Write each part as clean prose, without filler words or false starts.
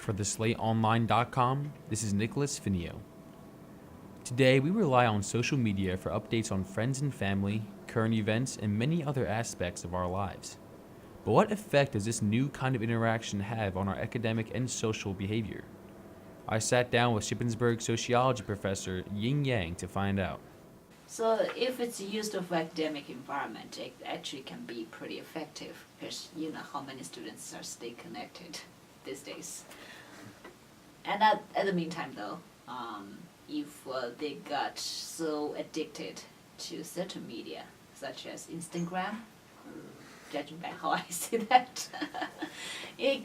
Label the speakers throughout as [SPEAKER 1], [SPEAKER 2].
[SPEAKER 1] For the SlateOnline.com, this is Nicholas Finio. Today, we rely on social media for updates on friends and family, current events, and many other aspects of our lives. But what effect does this new kind of interaction have on our academic and social behavior? I sat down with Shippensburg sociology professor Ying Yang to find out.
[SPEAKER 2] So if it's used for academic environment, it actually can be pretty effective because you know how many students are staying connected these days. And at the meantime though, if they got so addicted to certain media, such as Instagram, judging by how I see that, an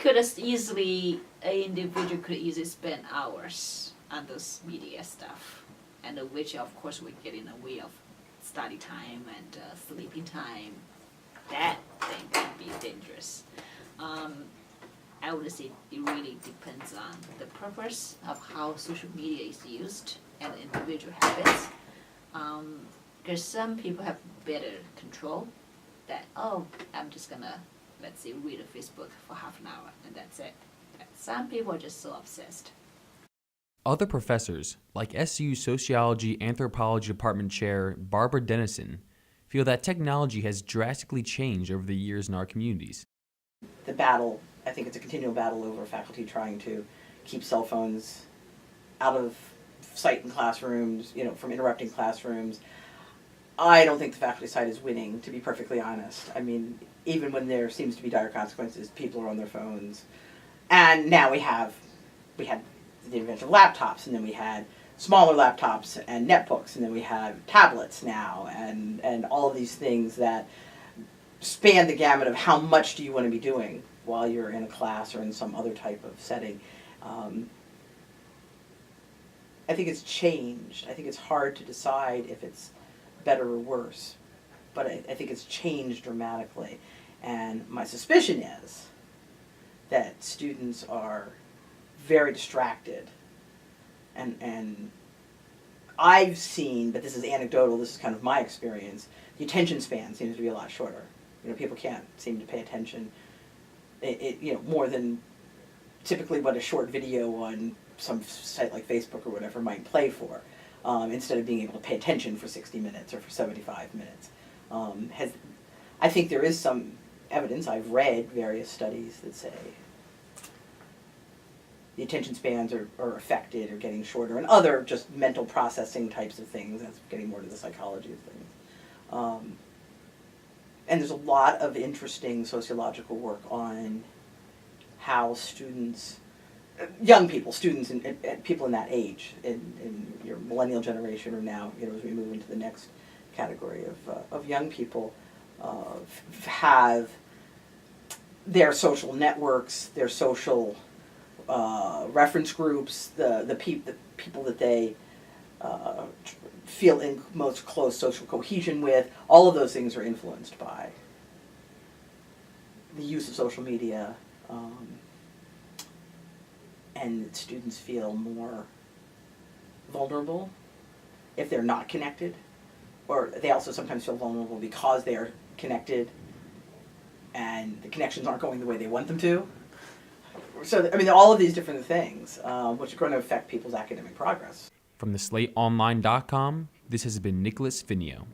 [SPEAKER 2] individual could easily spend hours on those media stuff, and which of course would get in the way of study time and sleeping time. That thing can be dangerous. I would say it really depends on the purpose of how social media is used and individual habits. Because some people have better control that, I'm just gonna, let's say, read a Facebook for half an hour and that's it. Some people are just so obsessed.
[SPEAKER 1] Other professors, like SU Sociology Anthropology Department Chair Barbara Dennison, feel that technology has drastically changed over the years in our communities.
[SPEAKER 3] The battle, I think it's a continual battle over faculty trying to keep cell phones out of sight in classrooms, from interrupting classrooms. I don't think the faculty side is winning, to be perfectly honest. I mean, even when there seems to be dire consequences, people are on their phones. And now we had the invention of laptops, and then we had smaller laptops and netbooks, and then we have tablets now, and all of these things that span the gamut of how much do you want to be doing while you're in a class or in some other type of setting. I think it's changed. I think it's hard to decide if it's better or worse, but I think it's changed dramatically. And my suspicion is that students are very distracted. And I've seen, but this is anecdotal, this is kind of my experience, the attention span seems to be a lot shorter. People can't seem to pay attention, more than typically what a short video on some site like Facebook or whatever might play for, instead of being able to pay attention for 60 minutes or for 75 minutes. I think there is some evidence, I've read various studies that say the attention spans are affected or getting shorter, and other just mental processing types of things. That's getting more to the psychology of things. And there's a lot of interesting sociological work on how students, young people, students and people in that age, in your millennial generation, or now, as we move into the next category of young people, have their social networks, their social reference groups, the people that they feel in most close social cohesion with. All of those things are influenced by the use of social media, and students feel more vulnerable if they're not connected, or they also sometimes feel vulnerable because they are connected and the connections aren't going the way they want them to. So, all of these different things, which are going to affect people's academic progress.
[SPEAKER 1] From the SlateOnline.com, this has been Nicholas Finio.